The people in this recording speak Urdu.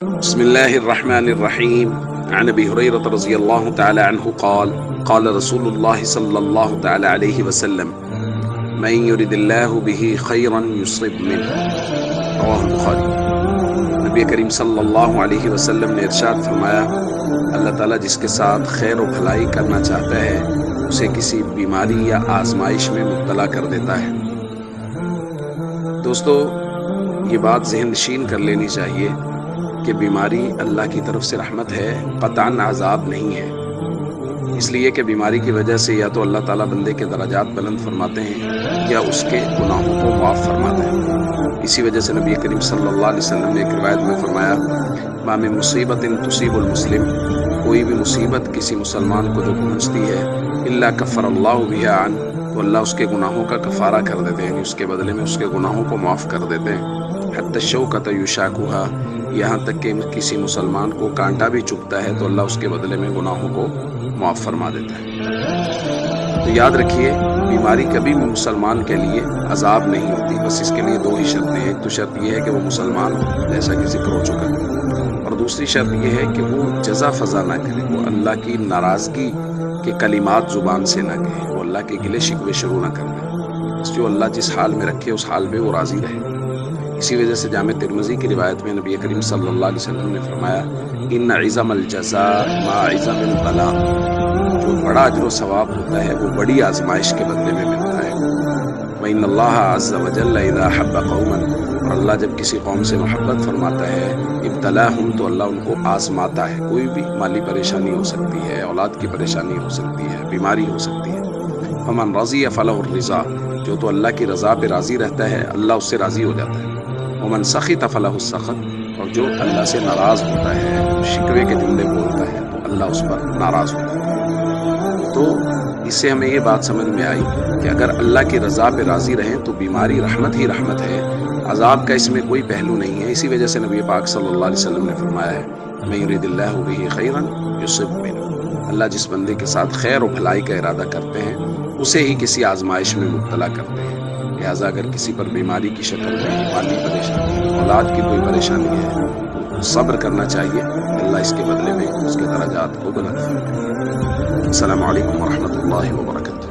بسم الله الرحمن الرحيم. عن ابي هريره رضي الله تعالى عنه قال قال رسول الله صلى الله تعالى عليه وسلم من يرد الله به خيرا يصب منه رواه البخاری۔ نبی کریم صلی اللہ علیہ وسلم نے ارشاد فرمایا، اللہ تعالیٰ جس کے ساتھ خیر و بھلائی کرنا چاہتا ہے اسے کسی بیماری یا آزمائش میں مبتلا کر دیتا ہے۔ دوستو، یہ بات ذہن نشین کر لینی چاہیے کہ بیماری اللہ کی طرف سے رحمت ہے، قطعاً عذاب نہیں ہے۔ اس لیے کہ بیماری کی وجہ سے یا تو اللہ تعالیٰ بندے کے درجات بلند فرماتے ہیں یا اس کے گناہوں کو معاف فرماتا ہے۔ اسی وجہ سے نبی کریم صلی اللہ علیہ وسلم نے ایک روایت میں فرمایا، ما من مصیبت تصیب المسلم، کوئی بھی مصیبت کسی مسلمان کو جو پہنچتی ہے، الا کفر اللہ بها عنہ، تو اللہ اس کے گناہوں کا کفارہ کر دیتے ہیں، یعنی اس کے بدلے میں اس کے گناہوں کو معاف کر دیتے ہیں۔ حتی الشوکۃ یشاکھها، یہاں تک کہ کسی مسلمان کو کانٹا بھی چبھتا ہے تو اللہ اس کے بدلے میں گناہوں کو معاف فرما دیتا ہے۔ تو یاد رکھیے، بیماری کبھی بھی مسلمان کے لیے عذاب نہیں ہوتی، بس اس کے لیے دو ہی شرطیں ہیں۔ ایک تو شرط یہ ہے کہ وہ مسلمان ہو، جیسا کہ ذکر ہو چکا ہے، اور دوسری شرط یہ ہے کہ وہ جزا فضا نہ کرے، وہ اللہ کی ناراضگی کے کلمات زبان سے نہ کہے، وہ اللہ کے گلے شکوے شروع نہ کر دے، بس جو اللہ جس حال میں رکھے اس حال میں وہ راضی رہے۔ اسی وجہ سے جامع ترمذی کی روایت میں نبی کریم صلی اللہ علیہ وسلم نے فرمایا، ان عظم الجزاء مع عظم البلاء، جو بڑا اجر و ثواب ہوتا ہے وہ بڑی آزمائش کے بدلے میں ملتا ہے۔ وَإِنَّ اللَّهَ عَزَّ وَجَلَّ إِذَا أَحَبَّ قَوْمًا، اور اللہ جب کسی قوم سے محبت فرماتا ہے، ابتلاہم، تو اللہ ان کو آزماتا ہے۔ کوئی بھی مالی پریشانی ہو سکتی ہے، اولاد کی پریشانی ہو سکتی ہے، بیماری ہو سکتی ہے۔ فَمَنْ رَضِيَ فَلَهُ الرِّضَا، جو تو اللہ کی رضا پہ راضی رہتا ہے اللہ اس سے راضی ہو جاتا ہے۔ وَمَنْ سَخِطَ فَلَهُ السَّخَطُ، اور جو اللہ سے ناراض ہوتا ہے، شکوے کے جملے بولتا ہے تو اللہ اس پر ناراض ہوتا ہے۔ تو اس سے ہمیں یہ بات سمجھ میں آئی کہ اگر اللہ کی رضا پہ راضی رہیں تو بیماری رحمت ہی رحمت ہے، عذاب کا اس میں کوئی پہلو نہیں ہے۔ اسی وجہ سے نبی پاک صلی اللہ علیہ وسلم نے فرمایا ہے، مَن یُرِدِ اللَّهُ بِهِ خَیْرًا یُصِب مِنْهُ، اللہ جس بندے کے ساتھ خیر و بھلائی کا ارادہ کرتے ہیں اسے ہی کسی آزمائش میں مبتلا کرتے ہیں۔ لہٰذا اگر کسی پر بیماری کی شکل میں مالی پریشانی، اولاد کی کوئی پریشانی ہے تو صبر کرنا چاہیے، اللہ اس کے بدلے میں اس کے درجات کو بلند فرمائے۔ السلام علیکم ورحمۃ اللہ وبرکاتہ۔